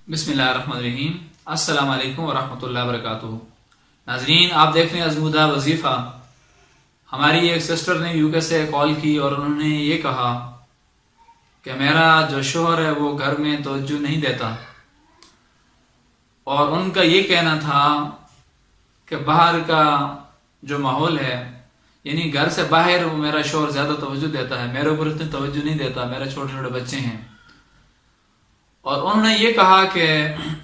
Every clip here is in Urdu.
بسم اللہ الرحمن الرحیم۔ السلام علیکم ورحمۃ اللہ وبرکاتہ۔ ناظرین، آپ دیکھ رہے ہیں ازمودہ وظیفہ۔ ہماری ایک سسٹر نے یو کے سے کال کی اور انہوں نے یہ کہا کہ میرا جو شوہر ہے وہ گھر میں توجہ نہیں دیتا، اور ان کا یہ کہنا تھا کہ باہر کا جو ماحول ہے، یعنی گھر سے باہر میرا شوہر زیادہ توجہ دیتا ہے، میرے اوپر اتنی توجہ نہیں دیتا، میرے چھوٹے چھوٹے بچے ہیں۔ اور انہوں نے یہ کہا کہ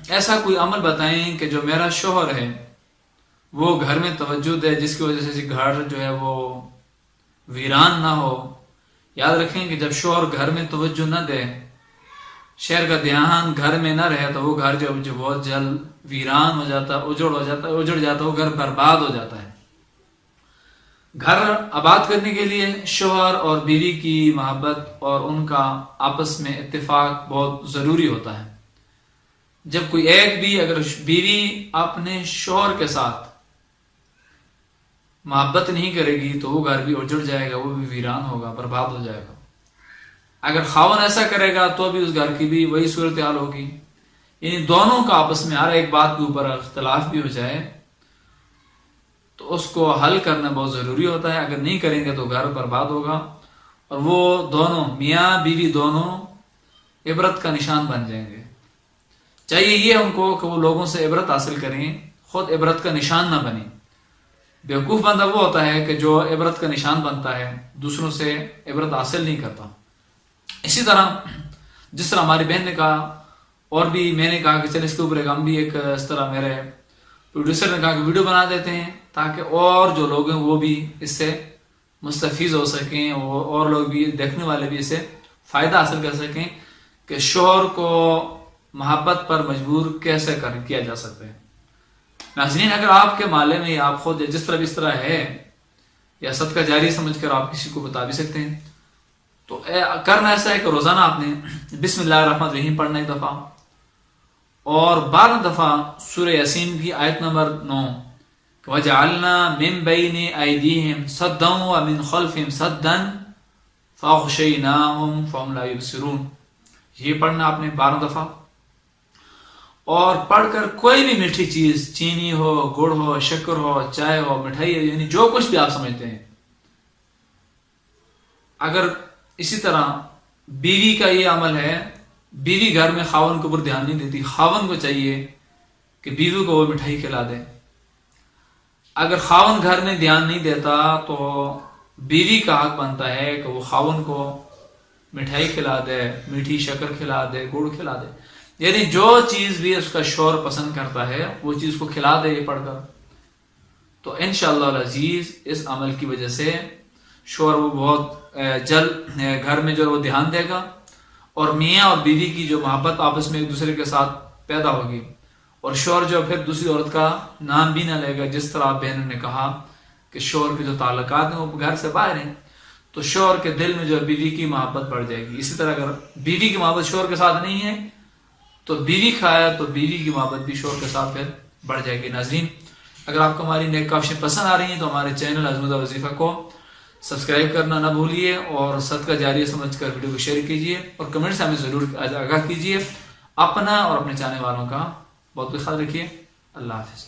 ایسا کوئی عمل بتائیں کہ جو میرا شوہر ہے وہ گھر میں توجہ دے، جس کی وجہ سے گھر جو ہے وہ ویران نہ ہو۔ یاد رکھیں کہ جب شوہر گھر میں توجہ نہ دے، شہر کا دھیان گھر میں نہ رہے، تو وہ گھر جو بہت جلد ویران ہو جاتا ہے، اجڑ جاتا ہے، وہ گھر برباد ہو جاتا ہے۔ گھر آباد کرنے کے لیے شوہر اور بیوی کی محبت اور ان کا آپس میں اتفاق بہت ضروری ہوتا ہے۔ جب کوئی ایک بھی اگر بیوی اپنے شوہر کے ساتھ محبت نہیں کرے گی تو وہ گھر بھی اجڑ جائے گا، وہ بھی ویران ہوگا، برباد ہو جائے گا۔ اگر خاوند ایسا کرے گا تو بھی اس گھر کی بھی وہی صورتحال ہوگی، یعنی دونوں کا آپس میں ہر ایک بات کے اوپر اختلاف بھی ہو جائے تو اس کو حل کرنا بہت ضروری ہوتا ہے۔ اگر نہیں کریں گے تو گھر برباد ہوگا، اور وہ دونوں میاں بیوی دونوں عبرت کا نشان بن جائیں گے۔ چاہیے یہ ہم کو کہ وہ لوگوں سے عبرت حاصل کریں، خود عبرت کا نشان نہ بنیں۔ بیوقوف بندہ وہ ہوتا ہے کہ جو عبرت کا نشان بنتا ہے، دوسروں سے عبرت حاصل نہیں کرتا۔ اسی طرح جس طرح ہماری بہن نے کہا، اور بھی میں نے کہا کہ چلے اس کے اوپر ہم بھی ایک اس طرح میرے پروڈیوسر نے کہا کہ ویڈیو بنا دیتے ہیں تاکہ اور جو لوگ ہیں وہ بھی اس سے مستفیض ہو سکیں، اور لوگ بھی دیکھنے والے بھی اس سے فائدہ حاصل کر سکیں کہ شوہر کو محبت پر مجبور کیسے کیا جا سکتا ہے۔ ناظرین، اگر آپ کے محلے میں آپ خود جس طرح بھی اس طرح ہے، یا صدقہ جاری سمجھ کر آپ کسی کو بتا بھی سکتے ہیں، تو کرنا ایسا ہے کہ روزانہ آپ نے بسم اللہ الرحمن الرحیم پڑھنا ایک دفعہ، اور 12 دفعہ سورہ یاسین کی آیت نمبر 9 وَجَعَلْنَا مِن بَيْنِ أَيْدِيهِمْ سَدًّا وَمِن خَلْفِهِمْ سَدًّا فَأَغْشَيْنَاهُمْ فَهُمْ لَا يُبْصِرُونَ، یہ پڑھنا آپ نے 12 دفعہ، اور پڑھ کر کوئی بھی میٹھی چیز، چینی ہو، گڑ ہو، شکر ہو، چائے ہو، مٹھائی ہو، یعنی جو کچھ بھی آپ سمجھتے ہیں، اگر اسی طرح بیوی کا یہ عمل ہے، بیوی گھر میں خاوند کے اوپر دھیان نہیں دیتی، خاوند کو چاہیے کہ بیوی کو وہ مٹھائی کھلا دے۔ اگر خاوند گھر میں دھیان نہیں دیتا تو بیوی کا حق بنتا ہے کہ وہ خاوند کو مٹھائی کھلا دے، میٹھی شکر کھلا دے، گڑ کھلا دے، یعنی جو چیز بھی اس کا شوہر پسند کرتا ہے وہ چیز کو کھلا دے یہ پڑھ کر۔ تو انشاءاللہ العزیز اس عمل کی وجہ سے شوہر وہ بہت جلد گھر میں جو وہ دھیان دے گا، اور میاں اور بیوی کی جو محبت آپس میں ایک دوسرے کے ساتھ پیدا ہوگی، اور شوہر جو پھر دوسری عورت کا نام بھی نہ لے گا۔ جس طرح بہنوں نے کہا کہ شوہر کے جو تعلقات ہیں وہ گھر سے باہر ہیں، تو شوہر کے دل میں جو بیوی کی محبت بڑھ جائے گی۔ اسی طرح اگر بیوی کی محبت شوہر کے ساتھ نہیں ہے تو بیوی کھایا تو بیوی کی محبت بھی شوہر کے ساتھ پھر بڑھ جائے گی۔ ناظرین، اگر آپ کو ہماری نیک کاوشیں پسند آ رہی ہیں تو ہمارے چینل ازمودہ وظیفہ کو سبسکرائب کرنا نہ بھولیے، اور صدقہ جاریہ سمجھ کر ویڈیو کو شیئر کیجیے، اور کمنٹ سے ہمیں ضرور آگاہ کیجیے۔ اپنا اور اپنے چاہنے والوں کا بہت خیال رکھیے۔ اللہ حافظ۔